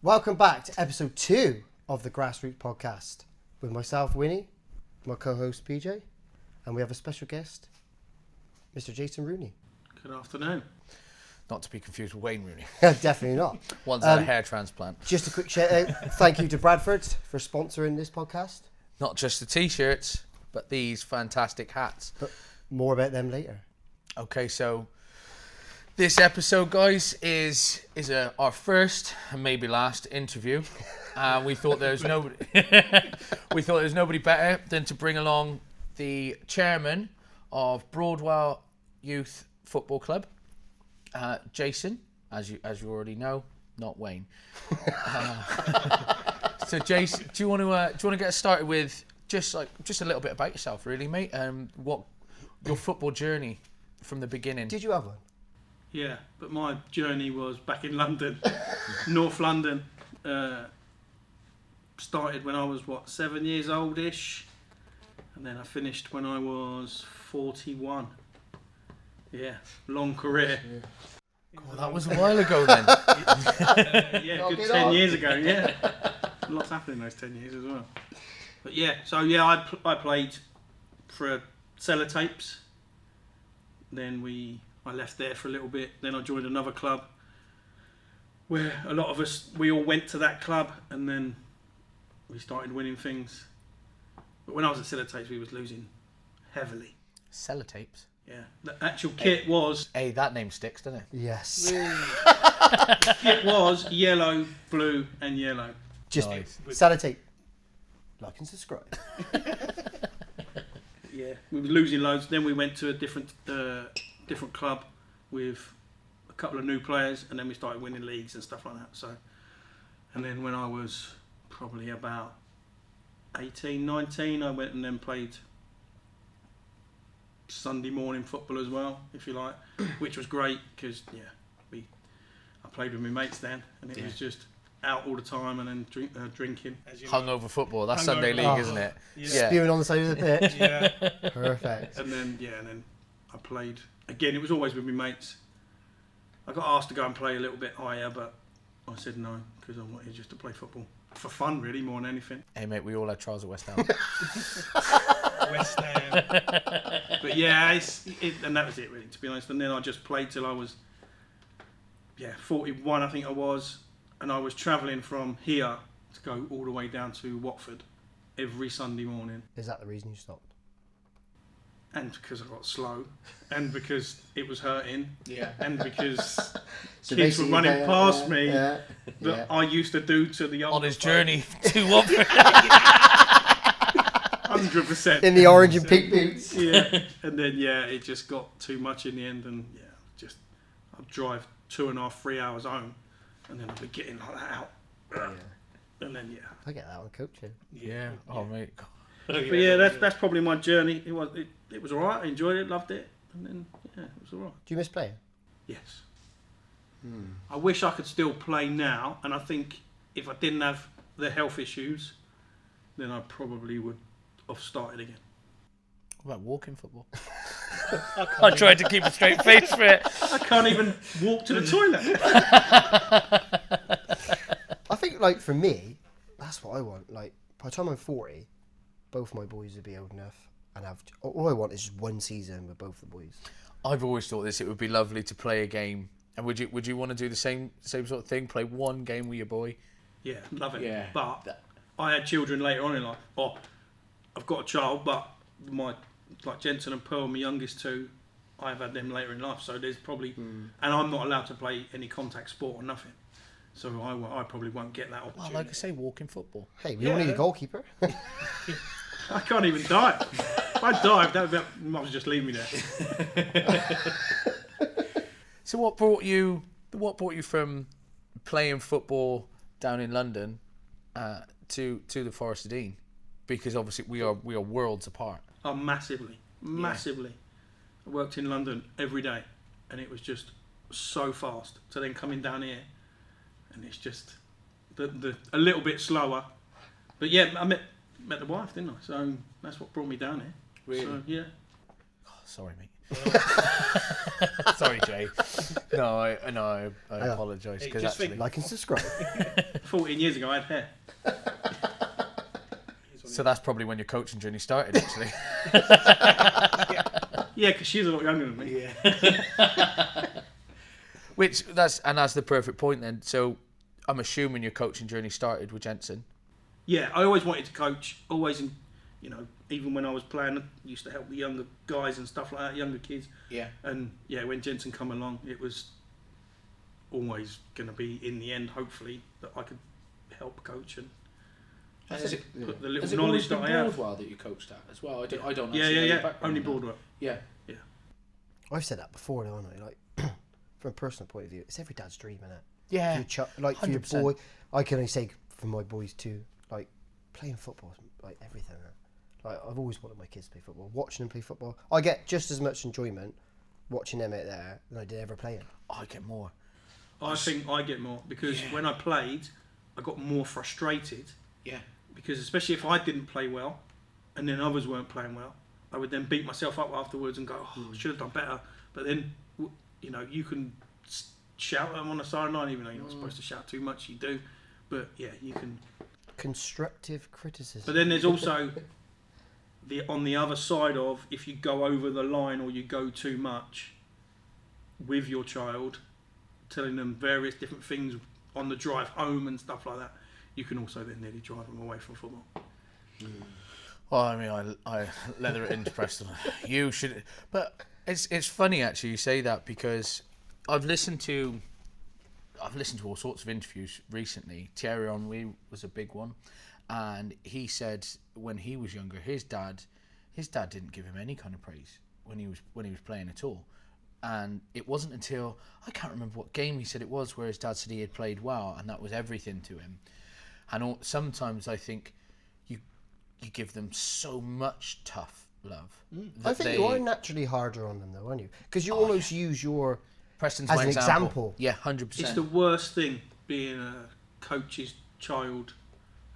Welcome back to episode 2 of the Grassroots podcast with myself, Winnie, my co-host PJ, and we have a special guest, Mr. Jason Rooney. Good afternoon. Not to be confused with Wayne Rooney. Definitely not. One's had a hair transplant. Just a quick shout out. Thank you to Bradford for sponsoring this podcast. Not just the t-shirts, but these fantastic hats. But more about them later. Okay, so this episode, guys, is our first and maybe last interview. We thought there was nobody better than to bring along the chairman of Broadwell Youth Football Club, Jason, as you already know, not Wayne. So, Jason, do you want to get us started with just a little bit about yourself, really, mate? What your football journey from the beginning? Did you have one? Yeah, but my journey was back in London, North London. Started when I was, 7 years old-ish, and then I finished when I was 41. Yeah, long career. God, that was a while ago then. Yeah, good 10 years ago, yeah. Lots happened in those 10 years as well. But yeah, so yeah, I played for Sellotapes. Then I left there for a little bit. Then I joined another club where a lot of us, we all went to that club, and then we started winning things. But when I was at Sellotapes, we was losing heavily. Sellotapes? Yeah. The actual kit was... Hey, that name sticks, doesn't it? Yes. The kit was yellow, blue and yellow. Just nice. Sellotape. Like and subscribe. Yeah, we were losing loads. Then we went to a different club with a couple of new players, and then we started winning leagues and stuff like that. So, and then when I was probably about 18, 19, I went and then played Sunday morning football as well, if you like, which was great because I played with my mates then, and it was just out all the time and then drinking. Hungover football, that's Sunday league, isn't it? Yeah. Spewing on the side of the pitch. Yeah. Perfect. And then I played again. It was always with my mates. I got asked to go and play a little bit higher, but I said no because I wanted just to play football for fun, really, more than anything. Hey mate, we all had trials at West Ham. West Ham. But yeah, and that was it really, to be honest. And then I just played till I was 41, I think I was. And I was travelling from here to go all the way down to Watford every Sunday morning. Is that the reason you stopped? And because I got slow, and because it was hurting, Yeah. and because So kids were basically running past me that I used to do to the On his journey to Watford. 100%. in the orange and pink boots. Yeah, and then it just got too much in the end, and I'd drive 2.5-3 hours home, and then I'd be getting like that out, and then I get that on coaching. Yeah. Oh mate. But yeah, that's probably my journey. It was alright. I enjoyed it, loved it, and then it was alright. Do you miss playing? Yes. I wish I could still play now, and I think if I didn't have the health issues, then I probably would have started again. What about walking football? I tried to keep a straight face for it. I can't even walk to the toilet. I think, like, for me, that's what I want. Like, by the time I'm 40, both my boys would be old enough, and all I want is just one season with both the boys. I've always thought it would be lovely to play a game. And would you want to do the same sort of thing? Play one game with your boy? Yeah, love it. Yeah. But I had children later on in life. Oh, I've got a child, but Jensen and Pearl, my youngest two, I've had them later in life. So there's probably, and I'm not allowed to play any contact sport or nothing. So I probably won't get that opportunity. Well, like I say, walking football. Hey, we don't need a goalkeeper. I can't even dive. If I dived, that might just leave me there. So what brought you from playing football down in London to the Forest of Dean? Because obviously we are worlds apart. Oh, massively. I worked in London every day, and it was just so fast. So then coming down here, and it's just a little bit slower. But yeah, I met the wife, didn't I? So that's what brought me down here. Really? So, yeah. Oh, sorry, mate. Sorry, Jay. No, I apologise because just actually. Like and subscribe. 14 years ago, I had hair. So that's probably when your coaching journey started, actually. Yeah, because she's a lot younger than me. Yeah. That's the perfect point then. So I'm assuming your coaching journey started with Jensen. Yeah, I always wanted to coach. Always, even when I was playing, I used to help the younger guys and stuff like that, younger kids. Yeah. And yeah, when Jensen come along, it was always going to be in the end, hopefully, that I could help coach and Has put the little it knowledge always that been I have. Broadwell that you coached at as well? I don't actually know Yeah. your background Only in that. Broadwell. Yeah. I've said that before, though, haven't I? Like, from a personal point of view, it's every dad's dream, innit? Yeah. For your 100%. boy, I can only say for my boys too. Like playing football is like everything. Innit? Like I've always wanted my kids to play football. Watching them play football, I get just as much enjoyment watching them out there than I did ever playing. I get more. I think I get more because when I played, I got more frustrated. Yeah. Because especially if I didn't play well, and then others weren't playing well, I would then beat myself up afterwards and go, "Oh, I should have done better." But then, you can shout at them on the sideline, even though you're not supposed to shout too much. You do, but yeah, you can. Constructive criticism. But then there's also on the other side of if you go over the line or you go too much with your child, telling them various different things on the drive home and stuff like that, you can also then nearly drive them away from football. Well, I mean, I leather it into Preston. You should, but it's funny actually you say that because I've listened to all sorts of interviews recently. Thierry Henry was a big one, and he said when he was younger, his dad didn't give him any kind of praise when he was playing at all. And it wasn't until I can't remember what game he said it was where his dad said he had played well, and that was everything to him. And sometimes I think you give them so much tough love. I think you are naturally harder on them, though, aren't you? Because you almost use your Preston's as my an example. Yeah, 100%. It's the worst thing being a coach's child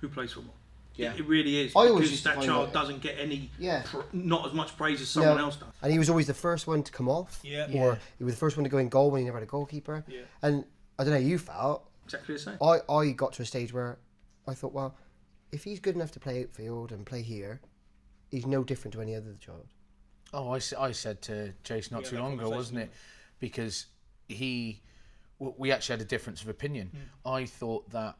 who plays football. Yeah. It really is. I always Because used to that find child that- doesn't get any, Yeah. not as much praise as someone No. else does. And he was always the first one to come off. Yeah. Or he was the first one to go in goal when he never had a goalkeeper. Yeah. And I don't know how you felt. Exactly the same. I got to a stage where I thought, well, if he's good enough to play outfield and play here, he's no different to any other child. Oh, I said to Jason not Yeah, too that long ago, conversation, wasn't it? Because we actually had a difference of opinion. I thought that,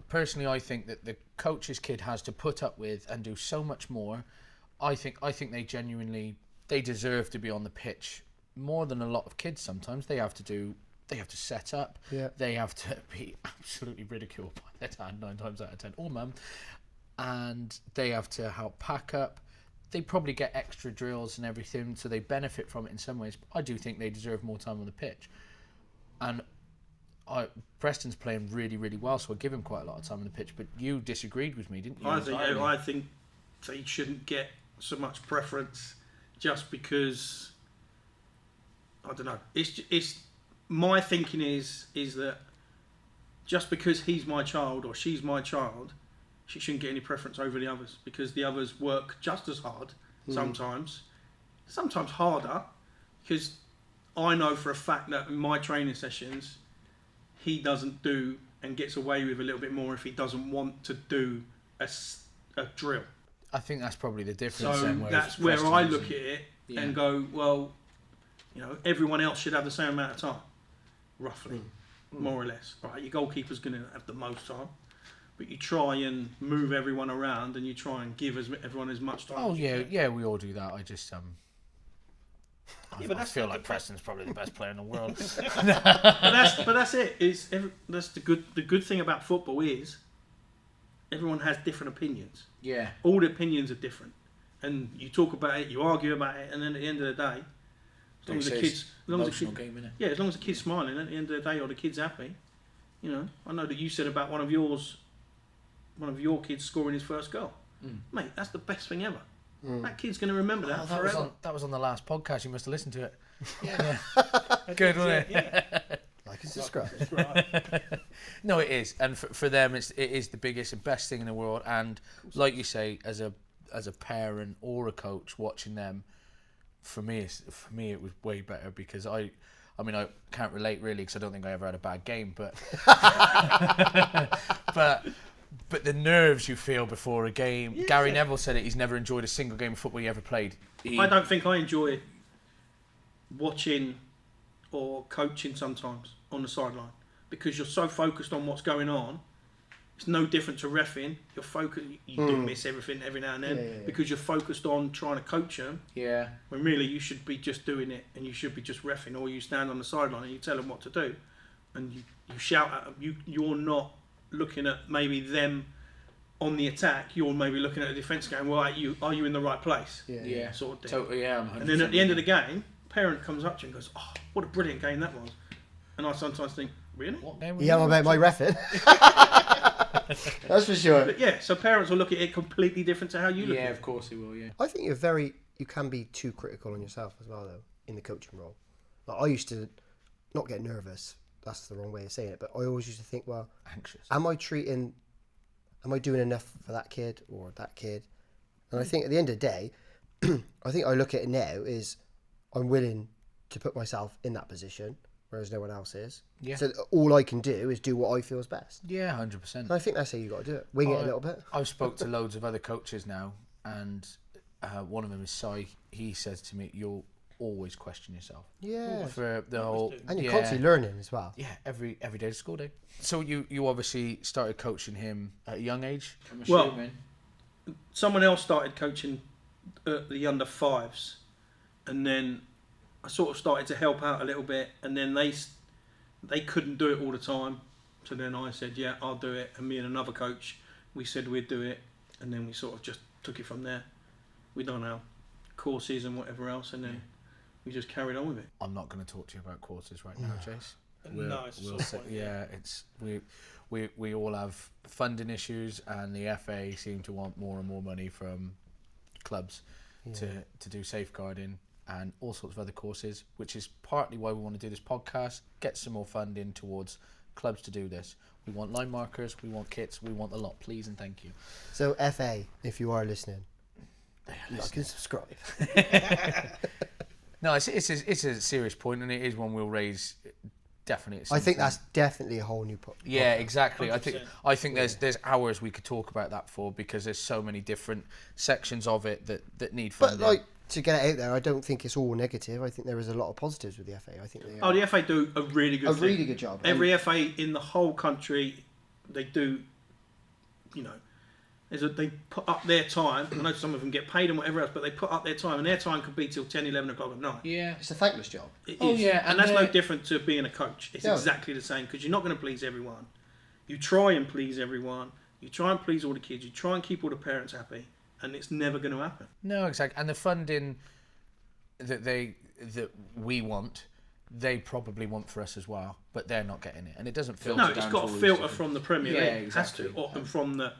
personally, I think that the coach's kid has to put up with and do so much more. I think they deserve to be on the pitch more than a lot of kids sometimes. They have to set up. Yeah. They have to be absolutely ridiculed by their dad 9 times out of 10, or mum. And they have to help pack up. They probably get extra drills and everything, so they benefit from it in some ways. But I do think they deserve more time on the pitch. And Preston's playing really, really well, so I give him quite a lot of time on the pitch. But you disagreed with me, didn't you? I think they shouldn't get so much preference just because, I don't know. It's my thinking is that just because he's my child or she's my child, she shouldn't get any preference over the others because the others work just as hard sometimes harder, because I know for a fact that in my training sessions he doesn't do and gets away with a little bit more if he doesn't want to do a drill. I think that's probably the difference. So then, that's where I look at it and go, well, everyone else should have the same amount of time, roughly, more or less. Right, your goalkeeper's going to have the most time, but you try and move everyone around and you try and give everyone as much time. Oh as you yeah, can. yeah, we all do that. I just but I feel like Preston's probably the best player in the world. but that's it. That's the good thing about football is everyone has different opinions. Yeah. All the opinions are different, and you talk about it, you argue about it, and then at the end of the day, as long as the kids, game, innit? yeah, as long as the kid's smiling at the end of the day, or the kid's happy, I know that you said about one of your kids scoring his first goal, mate. That's the best thing ever. That kid's going to remember that forever. That was on the last podcast. You must have listened to it. Yeah. Good, wasn't it? Yeah. Like and subscribe. No, it is, and for them, it is the biggest and best thing in the world. And like you say, as a parent or a coach watching them, for me it was way better because I mean I can't relate really because I don't think I ever had a bad game, but but the nerves you feel before a game. Yeah. Gary Neville said it. He's never enjoyed a single game of football he ever played. I don't think I enjoy watching or coaching sometimes on the sideline because you're so focused on what's going on. It's no different to reffing. You're focused. You do miss everything every now and then because you're focused on trying to coach them. Yeah. When really you should be just doing it and you should be just reffing, or you stand on the sideline and you tell them what to do, and you shout at them. You're not looking at maybe them on the attack. You're maybe looking at the defence going, well, are you in the right place? Yeah. Sort of thing. Totally. Yeah. I'm And then at the end of the game, parent comes up to you and goes, oh, what a brilliant game that was. And I sometimes think, really? What game was Yeah, I'm it? about my reffing. That's for sure. But yeah, so parents will look at it completely different to how you look at Yeah, it. of course he will. Yeah. I think you can be too critical on yourself as well, though, in the coaching role. Like, I used to not get nervous. That's the wrong way of saying it. But I always used to think, well, Anxious. am I doing enough for that kid or that kid? And I think at the end of the day, I think I look at it now is I'm willing to put myself in that position, whereas no one else is. Yeah. So all I can do is do what I feel is best. Yeah, 100%. And I think that's how you got to do it. Wing it a little bit. I've spoke to loads of other coaches now, and one of them is Si. He says to me, "You'll always question yourself." Yeah. For the whole, And you're yeah, constantly learning as well. yeah, every day is school day. So you obviously started coaching him at a young age. I'm Well- assuming. Someone else started coaching the under fives, and then I sort of started to help out a little bit, and then they couldn't do it all the time, so then I said, yeah, I'll do it, and me and another coach, we said we'd do it, and then we sort of just took it from there. We done our courses and whatever else, and then we just carried on with it. I'm not going to talk to you about courses right now, Chase. No, it's we'll sort of say, point, yeah, it's we all have funding issues, and the FA seem to want more and more money from clubs to do safeguarding and all sorts of other courses, which is partly why we want to do this podcast, get some more funding towards clubs to do this. We want line markers, we want kits, we want a lot, please and thank you. So FA, if you are listening, like and subscribe. No, it's a serious point, and it is one we'll raise definitely. At I some think point. that's definitely a whole new Yeah, exactly. 100%. I think there's hours we could talk about that for, because there's so many different sections of it that need But funding. like, to get it out there, I don't think it's all negative. I think there is a lot of positives with the FA. I think they Oh, the FA do a really good a thing. really good job. Every FA in the whole country, they do, they put up their time. I know some of them get paid and whatever else, but they put up their time, and their time could be till 10, 11 o'clock at night. Yeah. It's a thankless job. It Oh, is. yeah, and and that's no they're- different to being a coach. It's No. exactly the same, because you're not going to please everyone. You try and please everyone. You try and please all the kids. You try and keep all the parents happy, and it's never going to happen. No, exactly. And the funding that we want, they probably want for us as well, but they're not getting it, and it doesn't feel. No, Filter it's down got to to all these filter different- from the Premier Yeah, League. exactly. It has to, and from the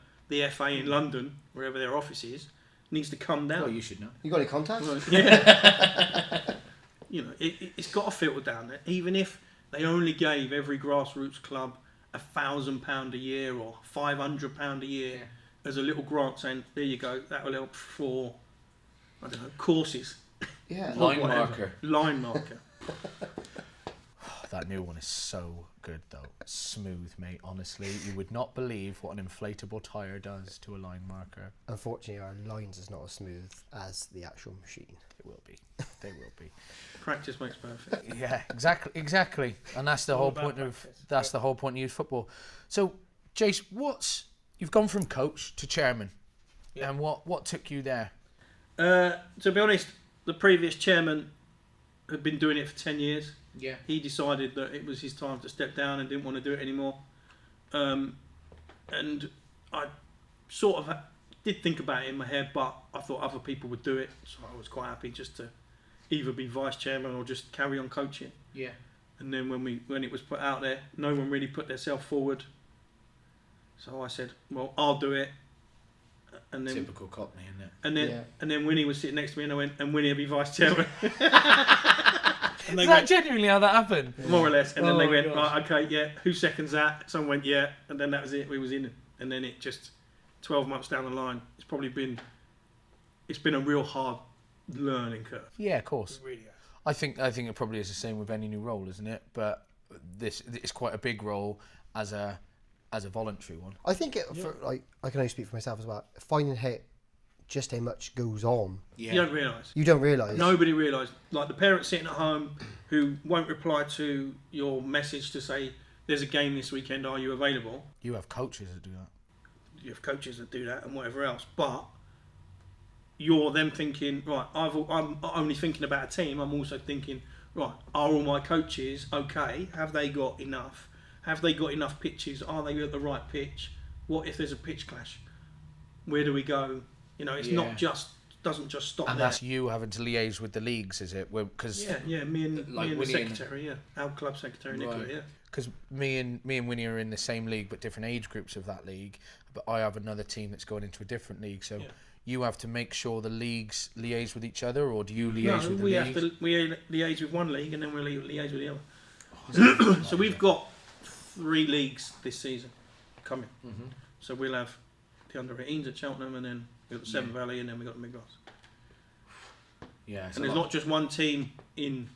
FA in London, wherever their office is, needs to come down. Well, you should know. You got any contacts? Yeah. It's got to filter down there. Even if they only gave every grassroots club £1,000 a year or £500 a year as a little grant, saying, there you go, that will help for, I don't know, courses. Yeah. or Line whatever. marker. Line marker. That new one is so good, though. Smooth, mate. Honestly, you would not believe what an inflatable tire does to a line marker. Unfortunately, our lines is not as smooth as the actual machine. It will be. They will be. Practice makes perfect. Yeah, exactly. And that's the All whole about point of practice. that's the whole point of youth football. So, Jace, you've gone from coach to chairman, and what took you there? To be honest, the previous chairman had been doing it for 10 years. Yeah. He decided that it was his time to step down and didn't want to do it anymore. And I sort of did think about it in my head, but I thought other people would do it, so I was quite happy just to either be vice chairman or just carry on coaching. Yeah. And then when it was put out there, no one really put themselves forward. So I said, well, I'll do it. And then Typical Cockney, isn't it? and then Yeah. and then Winnie was sitting next to me, and I went, and Winnie will be vice chairman. And they Is that went, genuinely how that happened? more or less. And then Oh they my went, gosh. right, okay, yeah, who seconds that? Someone went, yeah. And then that was it. We was in. And then it just, 12 months down the line, it's been a real hard learning curve. Yeah, of course. It really has. I think it probably is the same with any new role, isn't it? But this is quite a big role as a voluntary one. I think for, like, I can only speak for myself as well. Finding how much goes on. Yeah. You don't realise. You don't realise. Nobody realised. Like the parents sitting at home who won't reply to your message to say, there's a game this weekend, are you available? You have coaches that do that. You have coaches that do that and whatever else. But you're then thinking, right, I'm not only thinking about a team, I'm also thinking, right, are all my coaches okay? Have they got enough? Have they got enough pitches? Are they at the right pitch? What if there's a pitch clash? Where do we go? You know, it's not just, doesn't just stop And there. that's you having to liaise with the leagues, is it? Because Me and the Winnie secretary, our club secretary, Nicola, Right. because me and Winnie are in the same league but different age groups of that league. But I have another team that's going into a different league, so you have to make sure the leagues liaise with each other, or do you liaise with the we leagues? we liaise with one league and then we liaise with the other. So we've got 3 leagues this season coming. Mm-hmm. So we'll have the under-18s at Cheltenham, and then we've got the Severn Valley, and then we've got the Midlands. Yeah, And there's not just one team in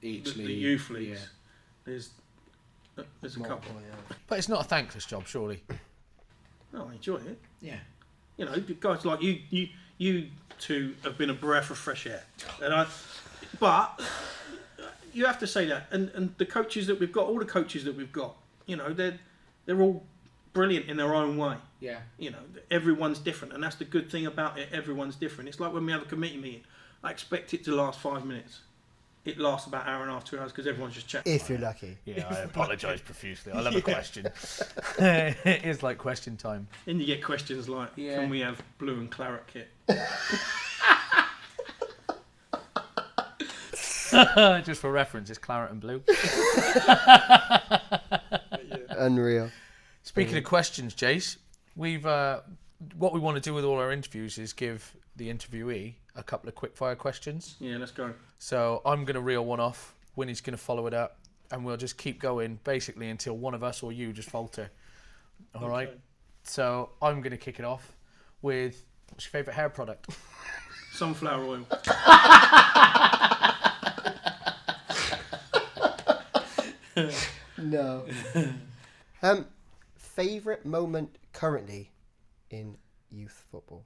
Each the league. youth leagues. Yeah. There's a couple. but it's not a thankless job, surely. No, I enjoy it. Yeah. You know, guys like you two have been a breath of fresh air, but you have to say that. And the coaches that we've got, all the coaches that we've got, you know, they're all brilliant in their own way. Yeah. You know, everyone's different, and that's the good thing about it. Everyone's different. It's like when we have a committee meeting. I expect it to last 5 minutes. It lasts about an hour and a half, 2 hours, because everyone's just chatting. If you're lucky. Yeah, I apologise profusely. I love a question. It is like question time. Then you get questions like, "Can we have blue and claret kit?" Just for reference, it's claret and blue. Unreal. Speaking of questions, Jace, we've what we want to do with all our interviews is give the interviewee a couple of quick fire questions. Yeah, let's go. So I'm going to reel one off. Winnie's going to follow it up, and we'll just keep going basically until one of us or you just falter. All right. So I'm going to kick it off with, what's your favourite hair product? Sunflower oil. No. Favourite moment currently in youth football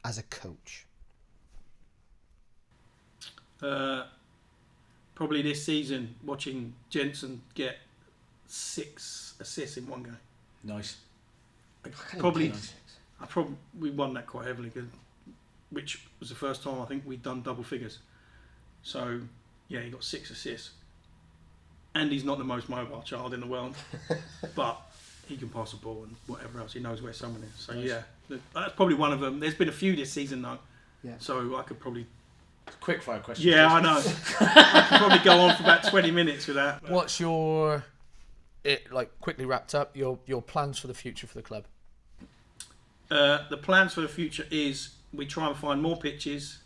as a coach? Probably this season, watching Jensen get 6 assists in one game. Nice. We won that quite heavily, which was the first time I think we'd done double figures. So yeah, he got 6 assists, and he's not the most mobile child in the world, but he can pass a ball and whatever else. He knows where someone is. So Nice. yeah, that's probably one of them. There's been a few this season though, Yeah. so I could probably. Quick fire question. Yeah, I know. I could probably go on for about 20 minutes with that. What's your, quickly wrapped up, your plans for the future for the club? The plans for the future is we try and find more pitches.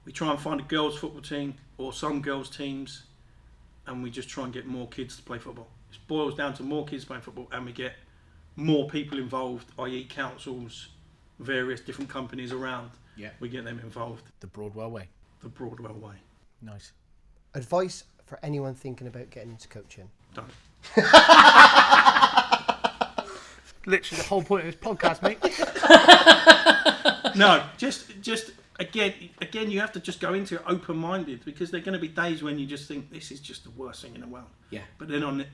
We try and find a girls' football team or some girls' teams, and we just try and get more kids to play football. It boils down to more kids playing football, and we get more people involved, i.e. councils, various different companies around. Yeah. We get them involved. The Broadwell way. The Broadwell way. Nice. Advice for anyone thinking about getting into coaching? Don't. Literally the whole point of this podcast, mate. No, just again, you have to just go into it open-minded, because there are going to be days when you just think this is just the worst thing in the world. Yeah. But then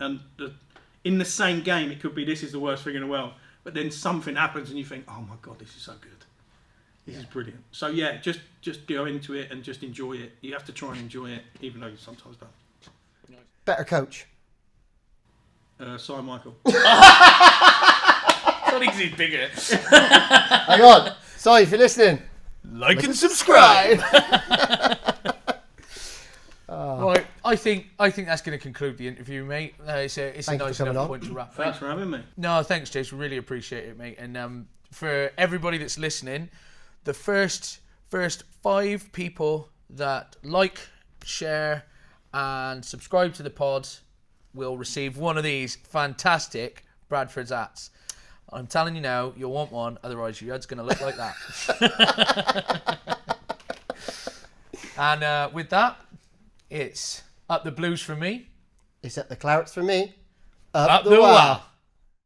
in the same game, it could be this is the worst thing in the world. But then something happens and you think, oh my God, this is so good. This is brilliant. So yeah, just go into it and just enjoy it. You have to try and enjoy it, even though you sometimes don't. Better coach? Si Michael. Not because he's bigger. Hang on. Sorry, if you're listening. Like and subscribe. Oh. Right, I think that's going to conclude the interview, mate. It's a Thank you nice for coming enough on. point to wrap Thanks up. for having me. No, thanks, Jace. We really appreciate it, mate. And for everybody that's listening, the first 5 people that like, share, and subscribe to the pod will receive one of these fantastic Bradford's hats. I'm telling you now, you'll want one, otherwise your head's going to look like that. And with that, it's up the blues from me. It's up the clarets for me. Up the wah.